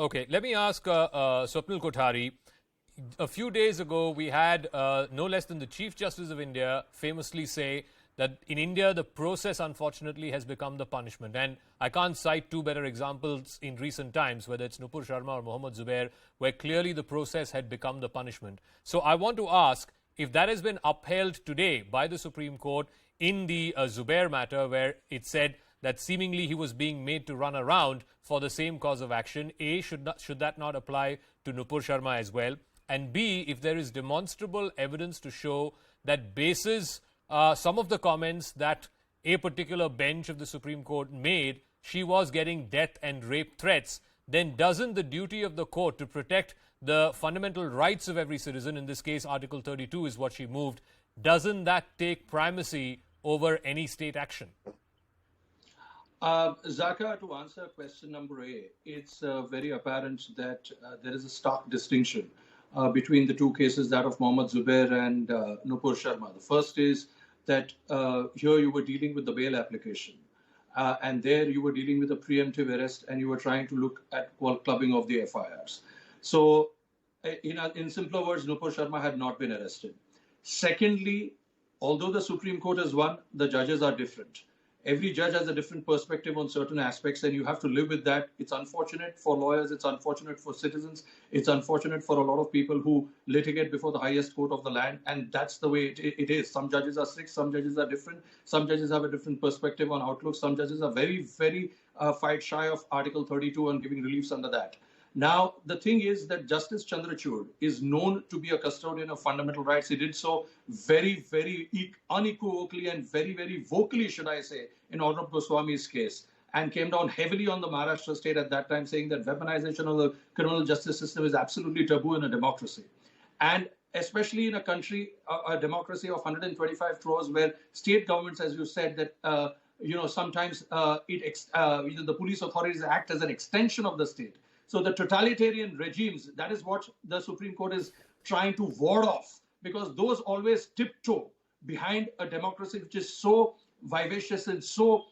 Okay, let me ask Swapnil Kothari. A few days ago, we had no less than the Chief Justice of India famously say that in India, the process, unfortunately, has become the punishment. And I can't cite two better examples in recent times, whether it's Nupur Sharma or Mohammed Zubair, where clearly the process had become the punishment. So I want to ask if that has been upheld today by the Supreme Court in the Zubair matter, where it said that seemingly he was being made to run around for the same cause of action. A, should that not apply to Nupur Sharma as well? And B, if there is demonstrable evidence to show that bases some of the comments that a particular bench of the Supreme Court made, she was getting death and rape threats, then doesn't the duty of the court to protect the fundamental rights of every citizen, in this case Article 32 is what she moved, doesn't that take primacy over any state action? Zaka, to answer question number A, it's very apparent that there is a stark distinction between the two cases, that of Mohammed Zubair and Nupur Sharma. The first is that here you were dealing with the bail application, and there you were dealing with a preemptive arrest, and you were trying to look at clubbing of the FIRs. So, in simpler words, Nupur Sharma had not been arrested. Secondly, although the Supreme Court has won, the judges are different. Every judge has a different perspective on certain aspects, and you have to live with that. It's unfortunate for lawyers, it's unfortunate for citizens, it's unfortunate for a lot of people who litigate before the highest court of the land, and that's the way it is. Some judges are strict, some judges are different, some judges have a different perspective on outlook, some judges are very, very fight shy of Article 32 and giving reliefs under that. Now, the thing is that Justice Chandrachud is known to be a custodian of fundamental rights. He did so very, very unequivocally and very, very vocally, should I say, in Arnab Goswami's case, and came down heavily on the Maharashtra state at that time, saying that weaponization of the criminal justice system is absolutely taboo in a democracy. And especially in a country, a democracy of 125 crores, where state governments, as you said, that sometimes the police authorities act as an extension of the state. So the totalitarian regimes, that is what the Supreme Court is trying to ward off, because those always tiptoe behind a democracy which is so vivacious and so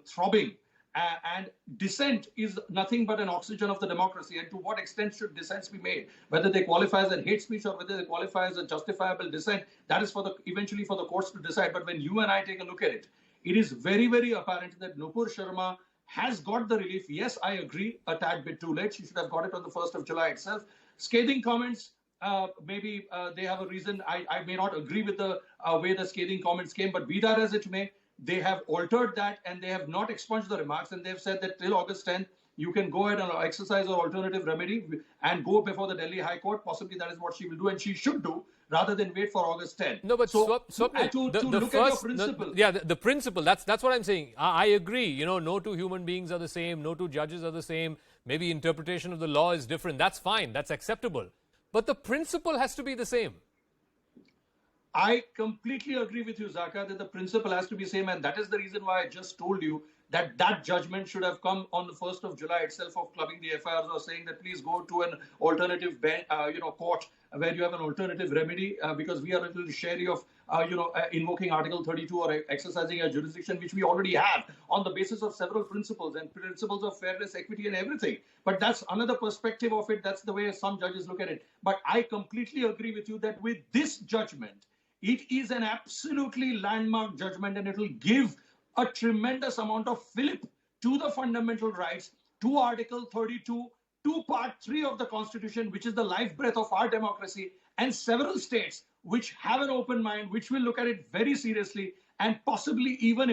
throbbing. And dissent is nothing but an oxygen of the democracy. And to what extent should dissents be made? Whether they qualify as a hate speech or whether they qualify as a justifiable dissent, that is eventually for the courts to decide. But when you and I take a look at it, it is very, very apparent that Nupur Sharma has got the relief. Yes, I agree, a tad bit too late. She should have got it on the 1st of July itself. Scathing comments, maybe they have a reason. I may not agree with the way the scathing comments came, but be that as it may, they have altered that and they have not expunged the remarks, and they've said that till August 10th, you can go ahead and exercise an alternative remedy and go before the Delhi High Court. Possibly that is what she will do, and she should do, rather than wait for August 10th. No, but so, Swapnil, to look at your principle. The principle, that's what I'm saying. I agree. No two human beings are the same. No two judges are the same. Maybe interpretation of the law is different. That's fine. That's acceptable. But the principle has to be the same. I completely agree with you, Zaka, that the principle has to be same, and that is the reason why I just told you that that judgment should have come on the 1st of July itself, of clubbing the FIRs or saying that please go to an alternative court where you have an alternative remedy, because we are a little sherry of invoking Article 32 or exercising a jurisdiction which we already have on the basis of several principles and principles of fairness, equity and everything. But that's another perspective of it. That's the way some judges look at it. But I completely agree with you that with this judgment, it is an absolutely landmark judgment, and it will give a tremendous amount of fillip to the fundamental rights, to Article 32, to Part 3 of the Constitution, which is the life breath of our democracy, and several states which have an open mind, which will look at it very seriously and possibly even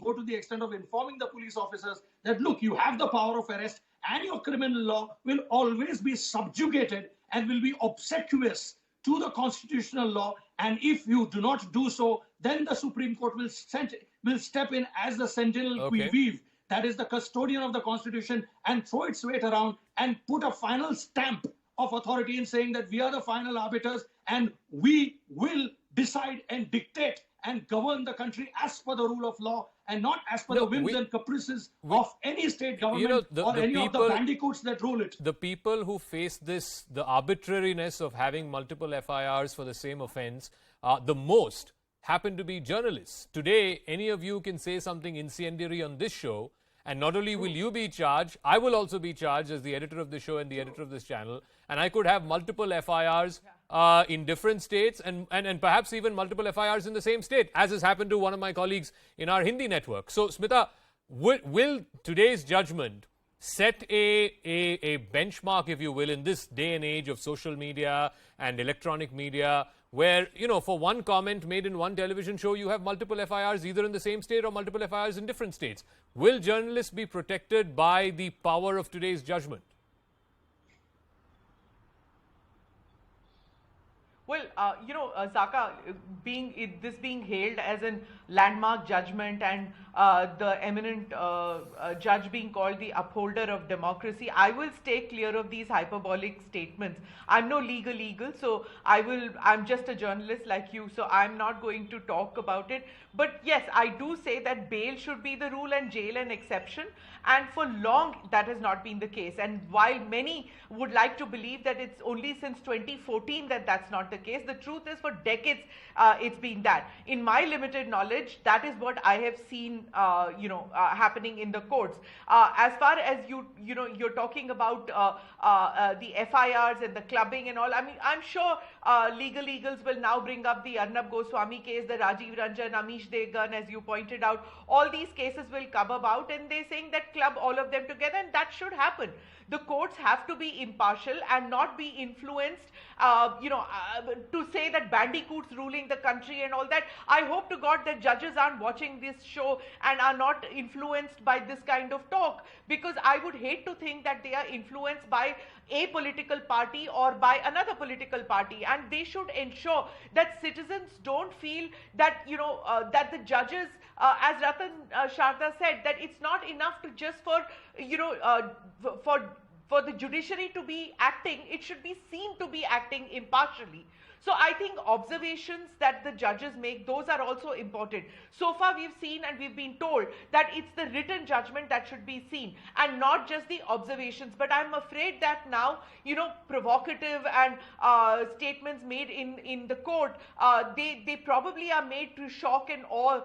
go to the extent of informing the police officers that, look, you have the power of arrest and your criminal law will always be subjugated and will be obsequious to the constitutional law. And if you do not do so, then the Supreme Court will step in as the sentinel qui-vive, that is the custodian of the Constitution, and throw its weight around and put a final stamp of authority in saying that we are the final arbiters and we will decide and dictate and govern the country as per the rule of law and not as per the whims and caprices of any state government or any of the bandicoots that rule it. The people who face this, the arbitrariness of having multiple FIRs for the same offense, the most happen to be journalists. Today, any of you can say something incendiary on this show And not only will you be charged, I will also be charged as the editor of the show and the editor of this channel. And I could have multiple FIRs in different states and perhaps even multiple FIRs in the same state, as has happened to one of my colleagues in our Hindi network. So, Smita, will today's judgment set a benchmark, if you will, in this day and age of social media and electronic media, where, you know, for one comment made in one television show, you have multiple FIRs either in the same state or multiple FIRs in different states? Will journalists be protected by the power of today's judgment? Well, Zaka, this being hailed as a landmark judgment and the eminent judge being called the upholder of democracy, I will stay clear of these hyperbolic statements. I'm no legal, so I'm just a journalist like you, so I'm not going to talk about it. But yes, I do say that bail should be the rule and jail an exception. And for long, that has not been the case. And while many would like to believe that it's only since 2014 that that's not the case, the truth is for decades it's been that. In my limited knowledge, that is what I have seen, happening in the courts. As far as you're talking about the FIRs and the clubbing and all. I mean, I'm sure legal eagles will now bring up the Arnab Goswami case, the Rajiv Ranjan, Amish Devgan, as you pointed out. All these cases will come about, and they're saying that club all of them together, and that should happen. The courts have to be impartial and not be influenced, to say that bandicoots ruling the country and all that. I hope to God that judges aren't watching this show and are not influenced by this kind of talk, because I would hate to think that they are influenced by a political party or by another political party, and they should ensure that citizens don't feel that, that the judges, as Ratan Sharda said, that it's not enough to just for the judiciary to be acting, it should be seen to be acting impartially. So I think observations that the judges make, those are also important. So far we've seen and we've been told that it's the written judgment that should be seen and not just the observations. But I'm afraid that now, provocative and statements made in the court, they probably are made to shock and awe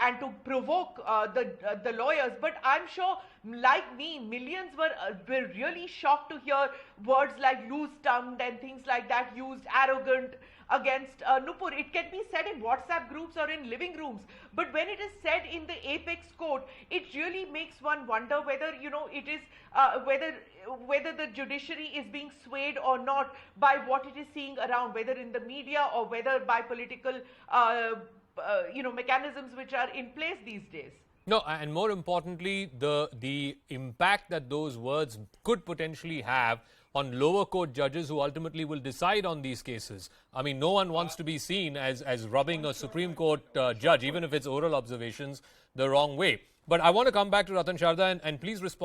and to provoke the lawyers. But I'm sure, like me, millions were really shocked to hear words like loose-tongued and things like that used, arrogant, against Nupur. It can be said in WhatsApp groups or in living rooms, but when it is said in the apex court, it really makes one wonder whether it is whether the judiciary is being swayed or not by what it is seeing around, whether in the media or whether by political mechanisms which are in place these days. No, and more importantly, the impact that those words could potentially have on lower court judges who ultimately will decide on these cases. I mean, no one wants to be seen as rubbing a Supreme Court judge, even if it's oral observations, the wrong way. But I want to come back to Ratan Sharda and please respond